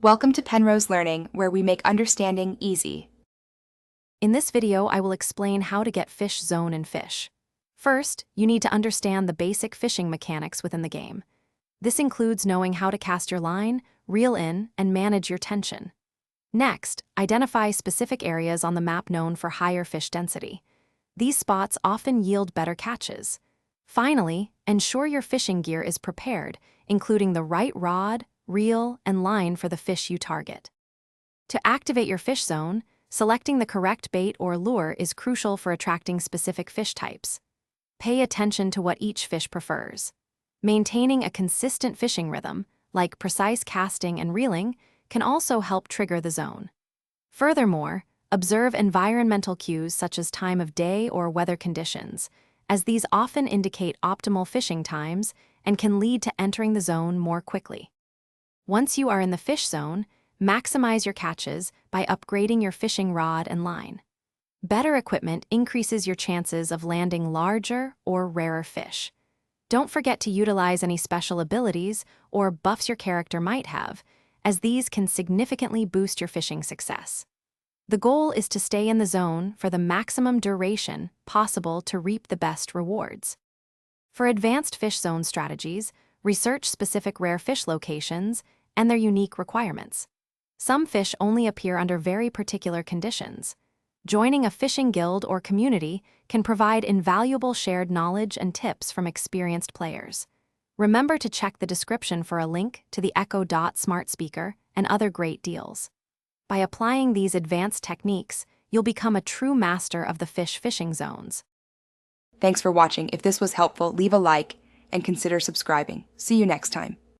Welcome to Penrose Learning, where we make understanding easy. In this video, I will explain how to get fish zone in Fisch. First, you need to understand the basic fishing mechanics within the game. This includes knowing how to cast your line, reel in, and manage your tension. Next, identify specific areas on the map known for higher fish density. These spots often yield better catches. Finally, ensure your fishing gear is prepared, including the right rod, reel, and line for the fish you target. To activate your fish zone, selecting the correct bait or lure is crucial for attracting specific fish types. Pay attention to what each fish prefers. Maintaining a consistent fishing rhythm, like precise casting and reeling, can also help trigger the zone. Furthermore, observe environmental cues such as time of day or weather conditions, as these often indicate optimal fishing times and can lead to entering the zone more quickly. Once you are in the fish zone, maximize your catches by upgrading your fishing rod and line. Better equipment increases your chances of landing larger or rarer fish. Don't forget to utilize any special abilities or buffs your character might have, as these can significantly boost your fishing success. The goal is to stay in the zone for the maximum duration possible to reap the best rewards. For advanced fish zone strategies, research specific rare fish locations and their unique requirements. Some fish only appear under very particular conditions. Joining a fishing guild or community can provide invaluable shared knowledge and tips from experienced players. Remember to check the description for a link to the Echo Dot smart speaker and other great deals. By applying these advanced techniques, you'll become a true master of the fish fishing zones. Thanks for watching. If this was helpful, leave a like and consider subscribing. See you next time.